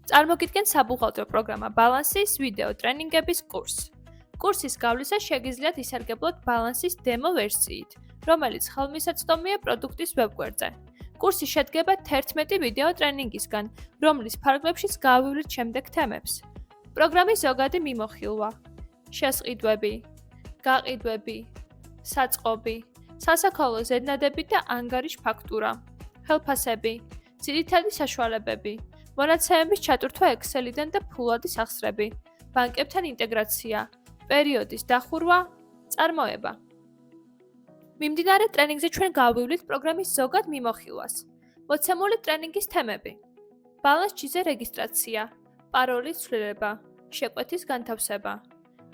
წარმოგიდგენთ საბუღალტრო პროგრამა ბალანსის ვიდეო ტრენინგების კურსს. კურსის გავლისას შეგიძლიათ ისარგებლოთ ბალანსის დემო ვერსიით, რომელიც ხელმისაწვდომია პროდუქტის ვებგვერდზე. კურსი შედგება 11 ვიდეო ტრენინგისგან, რომლის ფარგლებშიც გავივლით შემდეგ თემებს. პროგრამის ზოგადი მიმოხილვა, შესყიდვები, გაყიდვები, საწყობი, სასაქონლო ზედნადები და ანგარიშ ფაქტურა, ხელფასები, ძირითადი საშუალებები, მონაცემების ჩატვირთვა Excel-დან და ფულადის ახსრები, ბანკებთან ინტეგრაცია, პერიოდის დახურვა, წარმოება. მიმდინარე ტრენინგზე ჩვენ გავივლით პროგრამის ზოგად მიმოხილვას. მოცემული ტრენინგის თემები: ბალანსში რეგისტრაცია, პაროლის ცვლილება, შეკვეთის განთავსება,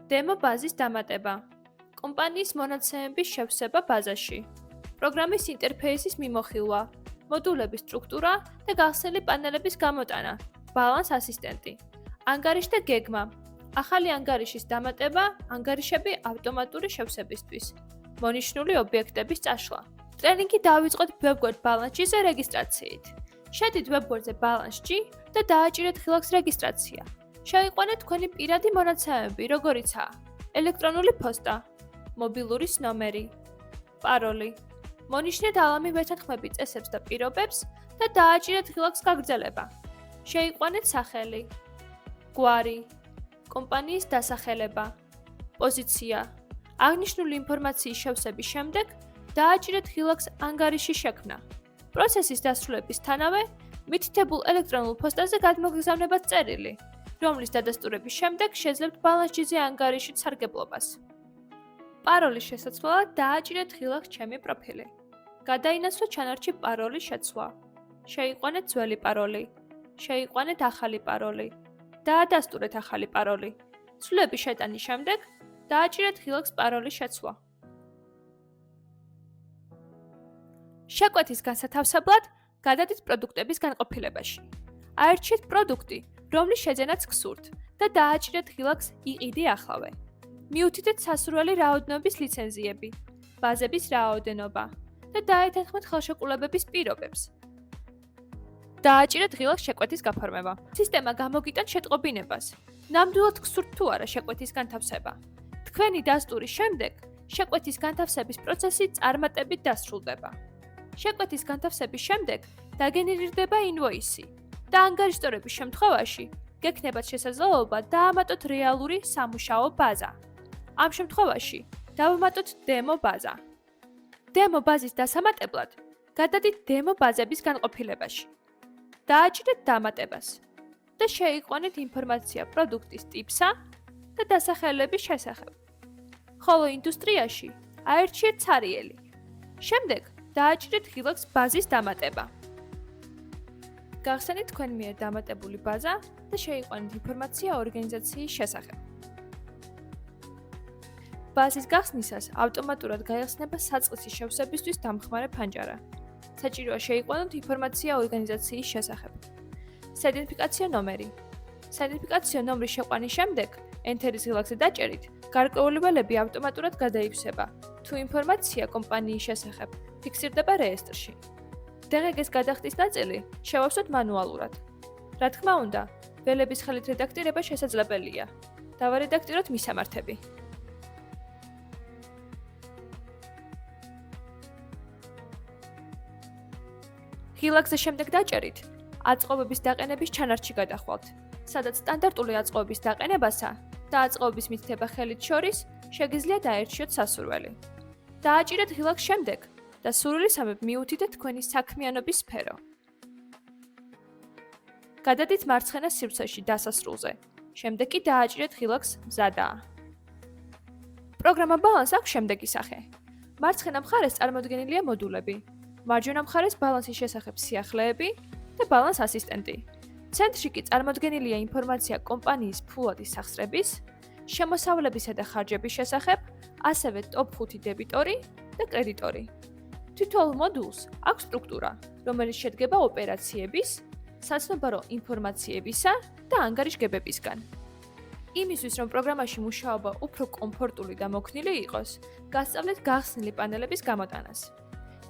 დემო ბაზის დამატება, კომპანიის მონაცემების შევსება ბაზაში, პროგრამის ინტერფეისის მიმოხილვა, მოდულების სტრუქტურა და გახსნილი პანელების გამოტანა, ბალანს ასისტენტი, ანგარიში და გეგმა, ახალი ანგარიშის დამატება, ანგარიშები ავტომატური შევსებისთვის, მონიშნული ობიექტების წაშლა. ტრენინგი დავიწყოთ ვებგვერდ ბალანსში რეგისტრაციით. შედით ვებგვერდზე ბალანსში და დააჭირეთ ხილაკს რეგისტრაცია. შევიყვანეთ თქვენი პირადი მონაცემები, როგორიცაა ელექტრონული პოსტა, მობილურის ნომერი, პაროლი. მონიშნეთ ალამი ვეთანხმები წესებს და პირობებს და დააჭირეთ ხილაკს გაგრძელება. შევიყვანეთ სახელი, გვარი, კომპანიის დასახელება, პოზიცია. აღნიშნული ინფორმაციის შევსების შემდეგ დააჭირეთ ხილაკს ანგარიშის შექმნა. პროცესის დასრულებისთანავე მითითებულ ელექტრონულ პოსტაზე გადმოგგზავნებათ წერილი, რომლის დადასტურების შემდეგ შეძლებთ ბალანსში ანგარიშით სარგებლობას. პაროლის შესაცვლელად დააჭირეთ ხილაკს ჩემი პროფილი. გადაინაცვლოთ ჩანართში პაროლის შეცვლა. შევიყვანეთ ძველი პაროლი. შევიყვანეთ ახალი პაროლი. დაადასტურეთ ახალი პაროლი. ცვლილების შეტანის შემდეგ დააჭირეთ ხილაკს პაროლის შეცვლა. შეკვეთის განსათავსებლად გადადით პროდუქტების განყოფილებაში. აირჩიეთ პროდუქტი, რომლის შეძენაც გსურთ და დააჭირეთ ხილაკს იყიდი ახლა. მიუთითეთ სასურველი რაოდენობის ლიცენზიები, ბაზების რაოდენობა და დაეთანხმეთ ხელშეკრულებების პირობებს. დააჭირეთ ხილაკს შეკვეთის გაფორმება. სისტემა გამოგიტანთ შეტყობინებას. ნამდვილად გსურთ თუ არა შეკვეთის განთავსება. თქვენი დასტურის შემდეგ შეკვეთის განთავსების პროცესი წარმატებით დასრულდება. შეკვეთის განთავსების შემდეგ დაგენერირდება ინვოისი და ანგარიშტორების შემთხვევაში გექნებათ შესაძლებლობა დაამატოთ რეალური სამუშაო ბაზა. ამ შემთხვევაში დავამატოთ დემო ბაზა. დემო ბაზის დასამატებლად გადადით დემო ბაზების განყოფილებაში. დააჭირეთ დამატებას და შევიყვანეთ ინფორმაცია პროდუქტის ტიპსა და დასახელების შესახებ. ხოლო ინდუსტრიაში აირჩიეთ ცარიელი. შემდეგ დააჭირეთ ხილაკს ბაზის დამატება. გახსენით თქვენ მიერ დამატებული ბაზა და შევიყვანეთ ინფორმაცია ორგანიზაციის შესახებ. ბაზის გახსნისას ავტომატურად გაიხსნება საწყისი შევსებისთვის დამხმარე ფანჯარა. საჭიროა შევიყვანოთ ინფორმაცია ორგანიზაციის შესახებ. საიდენტიფიკაციო ნომერი. საიდენტიფიკაციო ნომრის შეყვანის შემდეგ ენტერის ხილაკზე დაჭერით, გარკვეული ველები ავტომატურად გადაივსება, თუ ინფორმაცია კომპანიის შესახებ ფიქსირდება რეესტრში. DGG-ს გადახდის ნაწილი შევავსოთ მანუალურად. რა თქმა უნდა, ველების ხელით რედაქტირება შესაძლებელია. დავარედაქტიროთ მისამართები. ხილაკზე შემდეგ დაჭერით, აწყობების დაყენების ჩანართში გადახვალთ, სადაც სტანდარტული აწყობების დაყენებასა და აწყობების მითითება ხელით შორის შეგიძლიათ აერჩიოთ სასურველი. დააჭირეთ ხილაკს შემდეგ და სურვილისამებრ მიუთითეთ თქვენი საქმიანობის სფერო. გადადით მარცხენა სივრცეში დასასრულზე. შემდეგ კი დააჭირეთ ხილაკს მზადაა. პროგრამა ბალანს აქვს შემდეგი სახე. მარცხენა მხარეს წარმოდგენილია მოდულები, მარჯვენა მხარეს ბალანსის შესახებ სიახლეები და ბალანს ასისტენტი. ცენტრში კი წარმოდგენილია ინფორმაცია კომპანიის ფულადის სახსრების, შემოსავლებისა და ხარჯების შესახებ, ასევე ტოპ 5 დებიტორი და კრედიტორი. თითოეულ მოდულს აქვს სტრუქტურა, რომელიც შედგება ოპერაციების, საცნობარო ინფორმაციებისა და ანგარიშგებებისგან. იმისთვის, რომ პროგრამაში მუშაობა უფრო კომფორტული და მოქნილი იყოს, გასწავლეთ გახსნილი პანელების გამოტანას.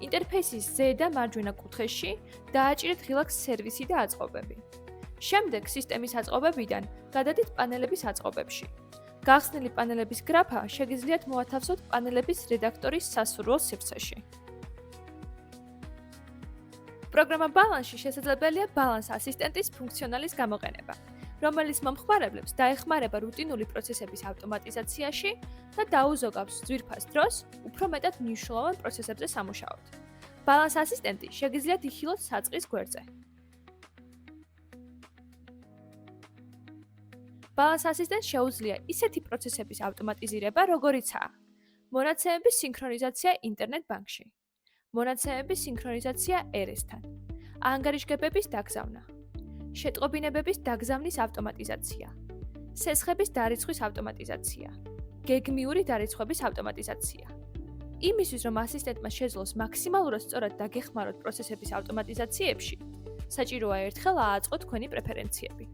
ინტერფეისის ზედა მარჯვენა კუთხეში დააჭირეთ ხილაკს სერვისი და აწყობები. შემდეგ სისტემის აწყობებიდან გადადით პანელების აწყობებში. გახსნილი პანელების გრაფა შეგიძლიათ მოათავსოთ პანელების რედაქტორის სასურველ სივრცეში. პროგრამა ბალანსში შესაძლებელია ბალანს ასისტენტის ფუნქციონალის გამოყენება, რომელიც მომხმარებლებს დაეხმარება რუტინული პროცესების ავტომატიზაციაში და დაუზოგავს ძვირფას დროს უფრო მეტად მნიშვნელოვან პროცესებზე სამუშაოდ. ბალანს ასისტენტი შეგიძლიათ იხილოთ საწყის გვერდზე. ბალანს ასისტენტს შეუძლია ისეთი პროცესების ავტომატიზირება, როგორიცაა მონაცემების სინქრონიზაცია ინტერნეტ ბანკში, მონაცემების სინქრონიზაცია ერესთან, ანგარიშგებების დაგზავნა, შეტყობინებების დაგზავნის ავტომატიზაცია, სესხების დარიცხვის ავტომატიზაცია, გეგმიური დარიცხვების ავტომატიზაცია. იმისთვის, რომ ასისტენტმა შეძლოს მაქსიმალურად სწორად დაგეხმაროთ პროცესების ავტომატიზაციებში, საჭიროა ერთხელ ააწყოთ თქვენი პრეფერენციები.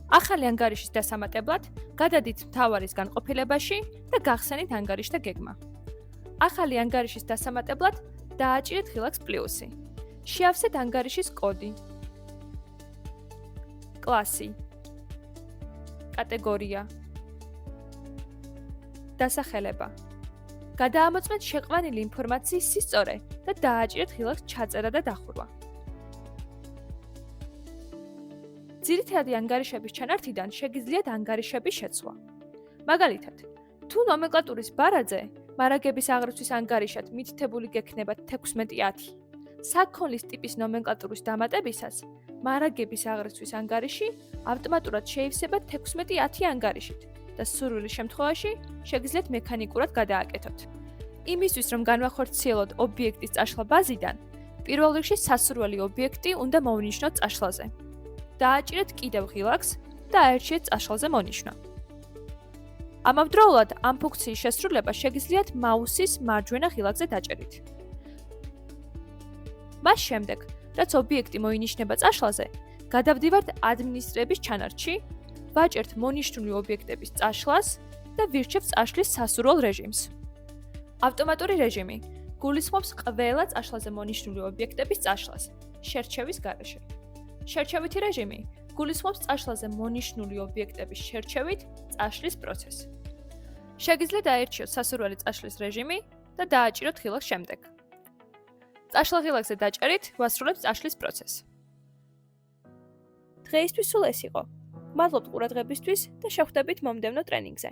ახალი ანგარიშის დასამატებლად გადადით მთავარის განყოფილებაში და გახსენით ანგარიშთა გეგმა. ახალი ანგარიშის დასამატებლად დააჭირეთ ღილაკს პლუსი. შეავსეთ ანგარიშის კოდი, კლასი, კატეგორია, დასახელება. გადაამოწმეთ შეყვანილი ინფორმაციის სისწორე და დააჭირეთ ღილაკს ჩაწერა და დახურვა. ძირითადი ანგარიშების ჩანართიდან შეგიძლიათ ანგარიშების შეცვლა. მაგალითად, თუ ნომენკლატურის ბარაძე მარაგების აღრიცხვის ანგარიშად მითითებული გექნება 1610, საქონლის ტიპის ნომენკლატურის დამატებისას მარაგების აღრიცხვის ანგარიში ავტომატურად შეივსება 1610 ანგარიშით და სურვილის შემთხვევაში შეგიძლიათ მექანიკურად გადააკეთოთ. იმისთვის, რომ განვახორციელოთ ობიექტის წაშლა ბაზიდან, პირველ რიგში სასურველი ობიექტი უნდა მოვნიშნოთ წაშლაზე. დააჭირეთ კიდევ ღილაკს და აერჩიეთ წაშლაზე მონიშნა. ამავდროულად ამ ფუნქციის შესრულება შეგიძლიათ მაუსის მარჯვენა ღილაკზე დაჭერით. მას შემდეგ, რაც ობიექტი მოინიშნება წაშლაზე, გადავდივართ ადმინისტრების ჩანართში, ვაჭერთ მონიშნული ობიექტების წაშლას და ვირჩევთ წაშლის სასურველ რეჟიმს. ავტომატური რეჟიმი გულისხმობს ყველა წაშლაზე მონიშნული ობიექტების წაშლას შერჩევის გარეშე. შერჩევითი რეჟიმი გულისხმობს წაშლაზე მონიშნული ობიექტების შერჩევით წაშლის პროცესს. შეგიძლიათ აერჩიოთ სასურველი წაშლის რეჟიმი და დააჭიროთ ღილაკს შემდეგ. წაშლა ღილაკზე დაჭერით ვასრულებთ წაშლის პროცესს. დღეისთვის სულ ეს იყო. მადლობთ ყურადღებისთვის და შევხვდებით მომდევნო ტრენინგზე.